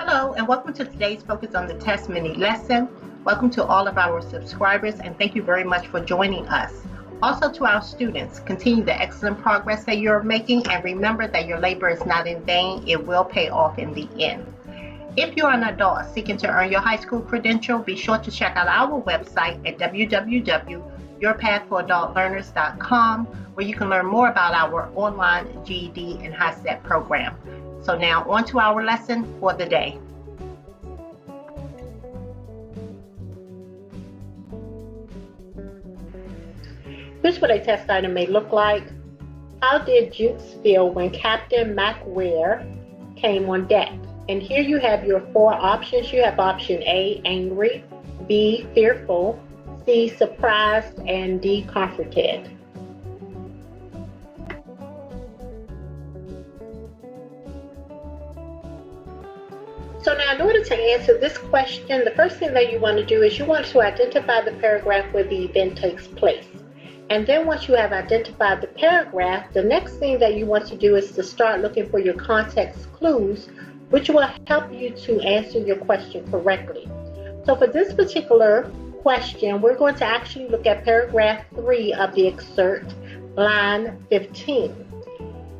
Hello and welcome to today's Focus on the Test mini lesson. Welcome to all of our subscribers and thank you very much for joining us. Also to our students, continue the excellent progress that you're making and remember that your labor is not in vain. It will pay off in the end. If you're an adult seeking to earn your high school credential, be sure to check out our website at www.yourpathforadultlearners.com where you can learn more about our online GED and Hiset program. So now on to our lesson for the day. Here's what a test item may look like. How did Jukes feel when Captain McWare came on deck? And here you have your four options. You have option A, angry, B, fearful, C, surprised, and D, comforted. So now in order to answer this question, the first thing that you want to do is you want to identify the paragraph where the event takes place. And then once you have identified the paragraph, the next thing that you want to do is to start looking for your context clues, which will help you to answer your question correctly. So for this particular question, we're going to actually look at paragraph 3 of the excerpt, line 15.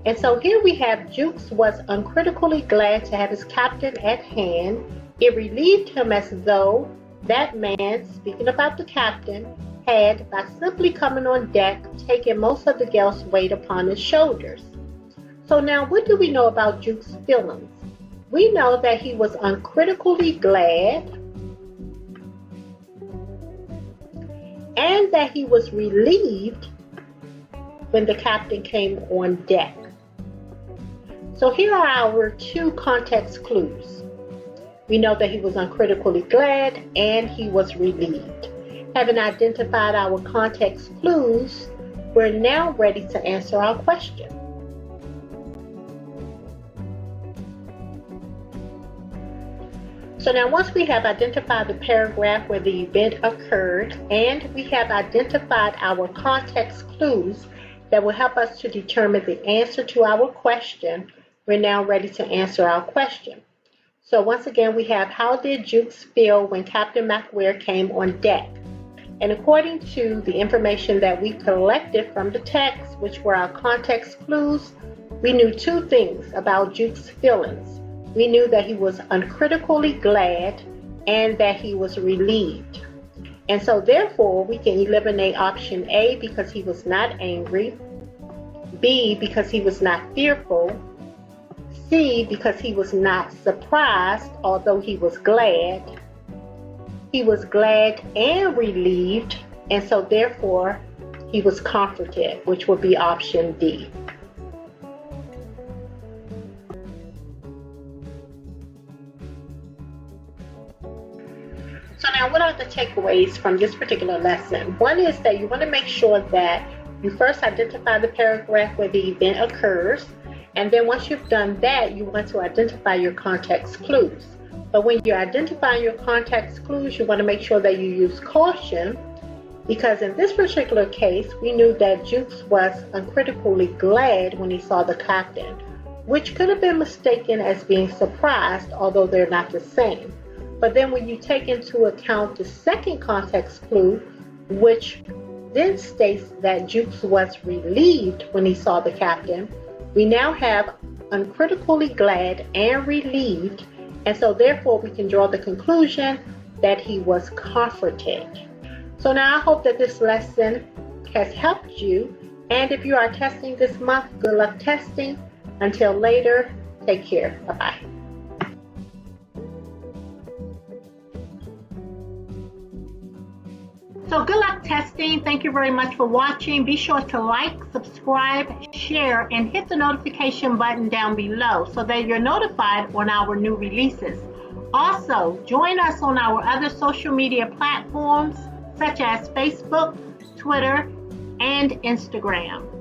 And so here we have Jukes was uncritically glad to have his captain at hand. It relieved him as though that man, speaking about the captain, had, by simply coming on deck, taken most of the gale's weight upon his shoulders. So now what do we know about Jukes' feelings? We know that he was uncritically glad and that he was relieved when the captain came on deck. So here are our two context clues. We know that he was uncritically glad and he was relieved. Having identified our context clues, we're now ready to answer our question. So now once we have identified the paragraph where the event occurred and we have identified our context clues that will help us to determine the answer to our question, we're now ready to answer our question. So once again, we have how did Jukes feel when Captain McWare came on deck? And according to the information that we collected from the text, which were our context clues, we knew two things about Jukes' feelings. We knew that he was uncritically glad and that he was relieved. And so therefore, we can eliminate option A because he was not angry, B because he was not fearful, C because he was not surprised, although he was glad. He was glad and relieved, and so therefore he was comforted, which would be option D. So now what are the takeaways from this particular lesson? One is that you want to make sure that you first identify the paragraph where the event occurs, and then once you've done that, you want to identify your context clues. But when you're identifying your context clues, you want to make sure that you use caution, because in this particular case, we knew that Jukes was uncritically glad when he saw the captain, which could have been mistaken as being surprised, although they're not the same. But then when you take into account the second context clue, which then states that Jukes was relieved when he saw the captain, we now have uncritically glad and relieved, and so therefore we can draw the conclusion that he was comforted. So now I hope that this lesson has helped you, and if you are testing this month, good luck testing. Until later, take care. Bye-bye. So good luck testing. Thank you very much for watching. Be sure to like, subscribe, share, and hit the notification button down below so that you're notified on our new releases. Also, join us on our other social media platforms such as Facebook, Twitter, and Instagram.